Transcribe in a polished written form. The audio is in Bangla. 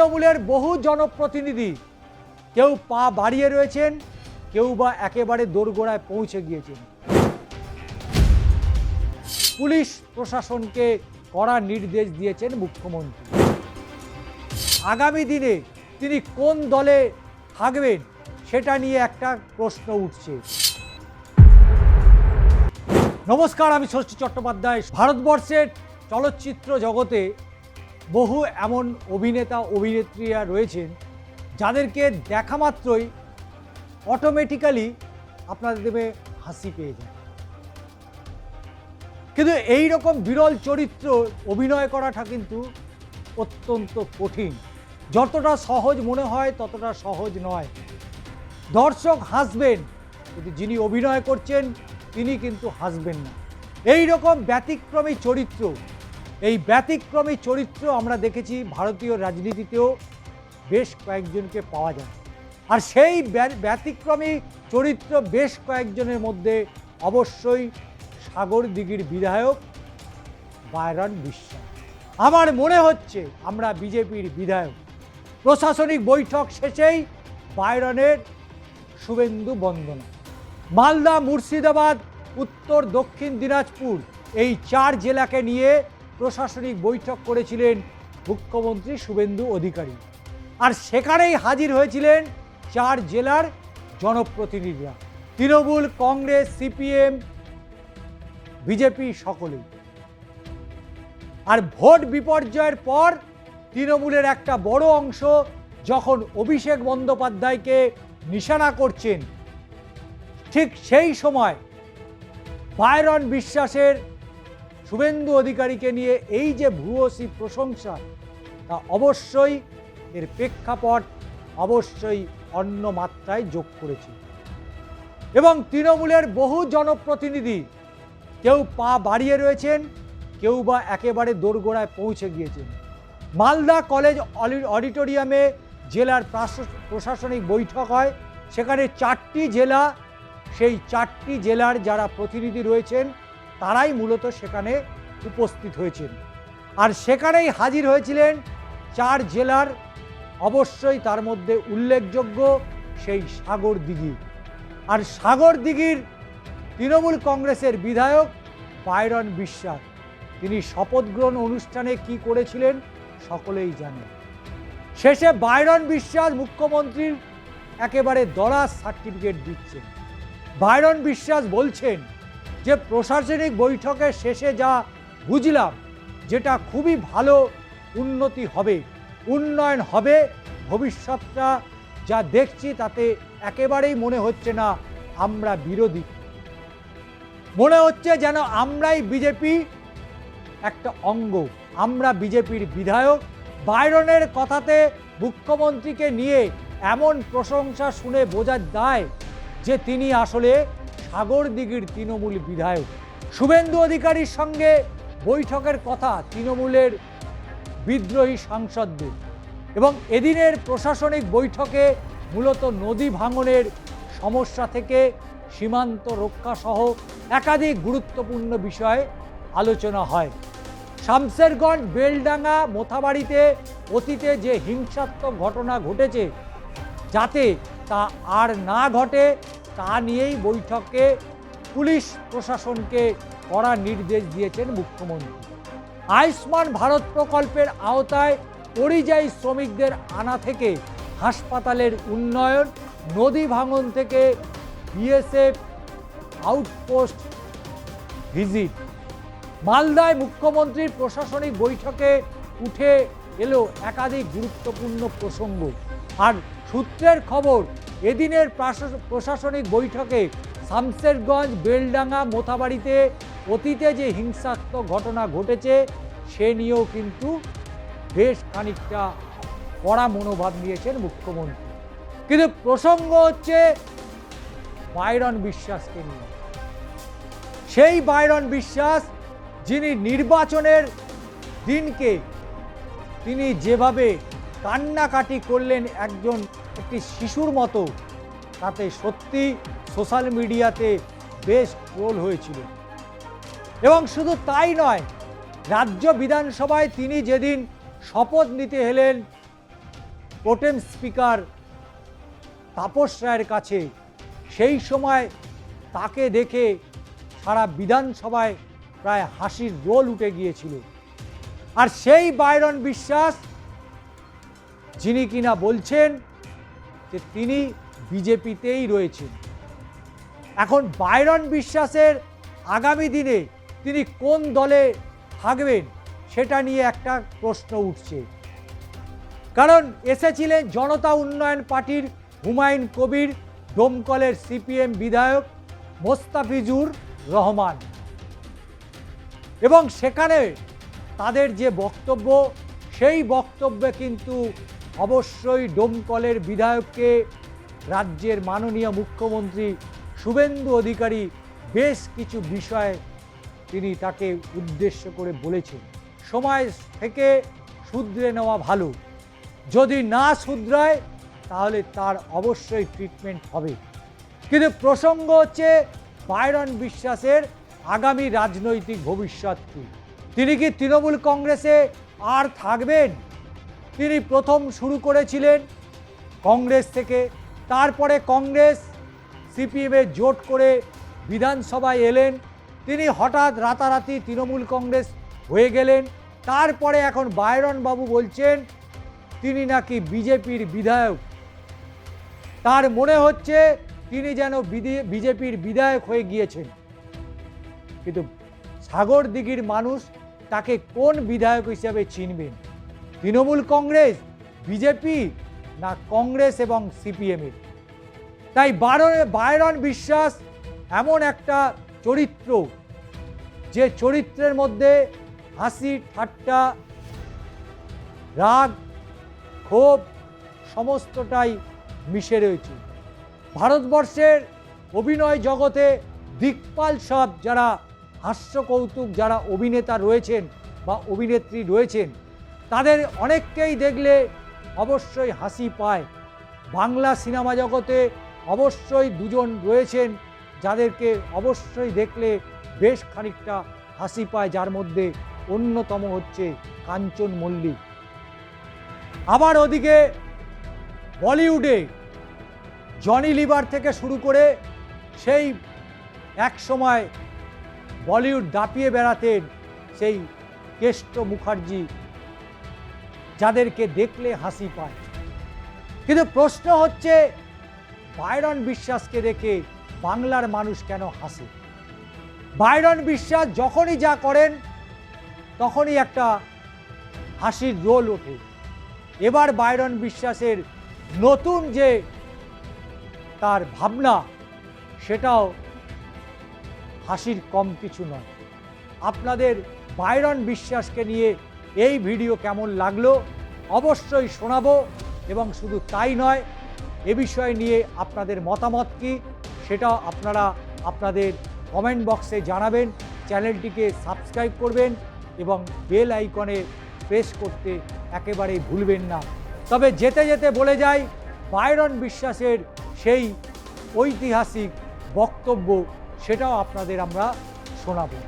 তৃণমূলের বহু জনপ্রতিনিধি কেউ পা বাড়িয়ে রয়েছেন, কেউ বা একেবারে দোরগোড়ায় পৌঁছে গিয়েছেন। পুলিশ প্রশাসনকে কড়া নির্দেশ দিয়েছেন মুখ্যমন্ত্রী। আগামী দিনে তিনি কোন দলে থাকবেন সেটা নিয়ে একটা প্রশ্ন উঠছে। নমস্কার, আমি ষষ্ঠী চট্টোপাধ্যায়। ভারতবর্ষের চলচ্চিত্র জগতে বহু এমন অভিনেতা অভিনেত্রীরা রয়েছেন যাদেরকে দেখা মাত্রই অটোমেটিক্যালি আপনাদের দেবে হাসি পেয়ে যায়। কিন্তু এই রকম বিরল চরিত্র অভিনয় করাটা কিন্তু অত্যন্ত কঠিন। যতটা সহজ মনে হয় ততটা সহজ নয়। দর্শক হাসবেন, কিন্তু যিনি অভিনয় করছেন তিনি কিন্তু হাসবেন না। এই রকম ব্যতিক্রমী চরিত্র, এই ব্যতিক্রমী চরিত্র আমরা দেখেছি ভারতীয় রাজনীতিতেও বেশ কয়েকজনকে পাওয়া যায়। আর সেই ব্যতিক্রমী চরিত্র বেশ কয়েকজনের মধ্যে অবশ্যই সাগরদিঘির বিধায়ক বায়রন বিশ্বাস। আমার মনে হচ্ছে আমরা বিজেপির বিধায়ক। প্রশাসনিক বৈঠক শেষেই বায়রনের শুভেন্দু বন্দনা। মালদা, মুর্শিদাবাদ, উত্তর দক্ষিণ দিনাজপুর এই 4 জেলাকে নিয়ে প্রশাসনিক বৈঠক করেছিলেন মুখ্যমন্ত্রী শুভেন্দু অধিকারী। আর সেখানেই হাজির হয়েছিলেন 4 জেলার জনপ্রতিনিধিরা, তৃণমূল, কংগ্রেস, সিপিএম, বিজেপি সকলেই। আর ভোট বিপর্যয়ের পর তৃণমূলের একটা বড় অংশ যখন অভিষেক বন্দ্যোপাধ্যায়কে নিশানা করছেন, ঠিক সেই সময় বায়রন বিশ্বাসের শুভেন্দু অধিকারীকে নিয়ে এই যে ভূয়সী প্রশংসা, তা অবশ্যই এর প্রেক্ষাপট অবশ্যই অন্য মাত্রায় যোগ করেছে। এবং তৃণমূলের বহু জনপ্রতিনিধি কেউ পা বাড়িয়ে রয়েছেন, কেউ বা একেবারে দোরগোড়ায় পৌঁছে গিয়েছেন। মালদা কলেজ অডিটোরিয়ামে জেলার প্রশাসনিক বৈঠক হয়। সেখানে 4টি জেলা, সেই 4টি জেলার যারা প্রতিনিধি রয়েছেন তারাই মূলত সেখানে উপস্থিত হয়েছেন। আর সেখানেই হাজির হয়েছিলেন 4 জেলার, অবশ্যই তার মধ্যে উল্লেখযোগ্য সেই সাগরদিঘি। আর সাগরদিঘির তৃণমূল কংগ্রেসের বিধায়ক বায়রন বিশ্বাস, তিনি শপথ গ্রহণ অনুষ্ঠানে কি করেছিলেন সকলেই জানেন। শেষে বায়রন বিশ্বাস মুখ্যমন্ত্রীর একেবারে দরাজ সার্টিফিকেট দিচ্ছেন। বায়রন বিশ্বাস বলছেন যে প্রশাসনিক বৈঠকের শেষে যা বুঝলাম, যেটা খুবই ভালো উন্নতি হবে, উন্নয়ন হবে, ভবিষ্যৎটা যা দেখছি তাতে একেবারেই মনে হচ্ছে না আমরা বিরোধী। মনে হচ্ছে যেন আমরাই বিজেপি একটা অঙ্গ, আমরা বিজেপির বিধায়ক। বায়রনের কথাতে মুখ্যমন্ত্রীকে নিয়ে এমন প্রশংসা শুনে বোঝা যায় যে তিনি আসলে সাগরদিঘির তৃণমূল বিধায়ক। শুভেন্দু অধিকারীর সঙ্গে বৈঠকের কথা তৃণমূলের বিদ্রোহী সাংসদদের। এবং এদিনের প্রশাসনিক বৈঠকে মূলত নদী ভাঙনের সমস্যা থেকে সীমান্ত রক্ষা সহ একাধিক গুরুত্বপূর্ণ বিষয়ে আলোচনা হয়। শামসেরগঞ্জ, বেলডাঙ্গা, মোথাবাড়িতে অতীতে যে হিংসাত্মক ঘটনা ঘটেছে যাতে তা আর না ঘটে তা নিয়েই বৈঠকে পুলিশ প্রশাসনকে কড়া নির্দেশ দিয়েছেন মুখ্যমন্ত্রী। আয়ুষ্মান ভারত প্রকল্পের আওতায় পরিযায়ী শ্রমিকদের আনা থেকে হাসপাতালের উন্নয়ন, নদী ভাঙন থেকে বিএসএফ আউটপোস্ট ভিজিট। মালদায় মুখ্যমন্ত্রীর প্রশাসনিক বৈঠকে উঠে এলো একাধিক গুরুত্বপূর্ণ প্রসঙ্গ। আর সূত্রের খবর, এদিনের প্রশাসনিক বৈঠকে শামসেরগঞ্জ, বেলডাঙ্গা, মোথাবাড়িতে অতীতে যে হিংসাত্মক ঘটনা ঘটেছে সে নিয়েও কিন্তু বেশ খানিকটা কড়া মনোভাব নিয়েছেন মুখ্যমন্ত্রী। কিন্তু প্রসঙ্গ হচ্ছে বায়রন বিশ্বাসকে নিয়ে। সেই বায়রন বিশ্বাস যিনি নির্বাচনের দিনকে তিনি যেভাবে কান্নাকাটি করলেন একটি শিশুর মতো, তাতে সত্যি সোশ্যাল মিডিয়াতে বেশ ট্রোল হয়েছিল। এবং শুধু তাই নয়, রাজ্য বিধানসভায় তিনি যেদিন শপথ নিতে এলেন প্রোটেম স্পিকার তাপস রায়ের কাছে, সেই সময় তাকে দেখে সারা বিধানসভায় প্রায় হাসির রোল উঠে গিয়েছিল। আর সেই বাইরন বিশ্বাস যিনি কিনা বলছেন যে তিনি বিজেপিতেই রয়েছেন। এখন বাইরন বিশ্বাসের আগামী দিনে তিনি কোন দলে থাকবেন সেটা নিয়ে একটা প্রশ্ন উঠছে। কারণ এসেছিলেন জনতা উন্নয়ন পার্টির হুমায়ুন কবির, ডোমকলের সিপিএম বিধায়ক মোস্তাফিজুর রহমান, এবং সেখানে তাদের যে বক্তব্য, সেই বক্তব্যে কিন্তু অবশ্যই ডোমকলের বিধায়ককে রাজ্যের মাননীয় মুখ্যমন্ত্রী শুভেন্দু অধিকারী বেশ কিছু বিষয় তিনি তাকে উদ্দেশ্য করে বলেছেন, সময় থেকে শুধরে নেওয়া ভালো, যদি না শুধরায় তাহলে তার অবশ্যই ট্রিটমেন্ট হবে। কিন্তু প্রসঙ্গ হচ্ছে বাইরন বিশ্বাসের আগামী রাজনৈতিক ভবিষ্যৎ কি? তিনি কি তৃণমূল কংগ্রেসে আর থাকবেন? তিনি প্রথম শুরু করেছিলেন কংগ্রেস থেকে, তারপরে কংগ্রেস সিপিএমের জোট করে বিধানসভায় এলেন, তিনি হঠাৎ রাতারাতি তৃণমূল কংগ্রেস হয়ে গেলেন, তারপরে এখন বাইরন বাবু বলছেন তিনি নাকি বিজেপির বিধায়ক। তার মনে হচ্ছে তিনি যেন বিজেপির বিধায়ক হয়ে গিয়েছেন। কিন্তু সাগরদিঘির মানুষ তাকে কোন বিধায়ক হিসেবে চিনবেন? তৃণমূল কংগ্রেস, বিজেপি, না কংগ্রেস এবং সিপিএমের? তাই বাইরন বিশ্বাস এমন একটা চরিত্র, যে চরিত্রের মধ্যে হাসি, ঠাট্টা, রাগ, ক্ষোভ সমস্তটাই মিশে রয়েছে। ভারতবর্ষের অভিনয় জগতে দিকপাল সব যারা হাস্যকৌতুক যারা অভিনেতা রয়েছেন বা অভিনেত্রী রয়েছেন, তাদের অনেককেই দেখলে অবশ্যই হাসি পায়। বাংলা সিনেমা জগতে অবশ্যই দুজন রয়েছেন যাদেরকে অবশ্যই দেখলে বেশ খানিকটা হাসি পায়, যার মধ্যে অন্যতম হচ্ছে কাঞ্চন মল্লিক। আবার ওদিকে বলিউডে জনি লিভার থেকে শুরু করে সেই এক সময় বলিউড দাপিয়ে বেড়াতেন সেই কেষ্ট মুখার্জি, যাদেরকে দেখলে হাসি পায়। কিন্তু প্রশ্ন হচ্ছে বাইরন বিশ্বাসকে দেখে বাংলার মানুষ কেন হাসে? বাইরন বিশ্বাস যখনই যা করেন তখনই একটা হাসির রোল ওঠে। এবার বাইরন বিশ্বাসের নতুন যে তার ভাবনা, সেটাও হাসির কম কিছু নয়। আপনাদের বাইরন বিশ্বাসকে নিয়ে এই ভিডিও কেমন লাগলো অবশ্যই শোনাবো, এবং শুধু তাই নয়, এ বিষয় নিয়ে আপনাদের মতামত কি সেটাও আপনারা আপনাদের কমেন্ট বক্সে জানাবেন। চ্যানেলটিকে সাবস্ক্রাইব করবেন এবং বেল আইকনে প্রেস করতে একেবারেই ভুলবেন না। তবে যেতে যেতে বলে যাই, বাইরন বিশ্বাসের সেই ঐতিহাসিক বক্তব্য সেটাও আপনাদের আমরা শোনাবো।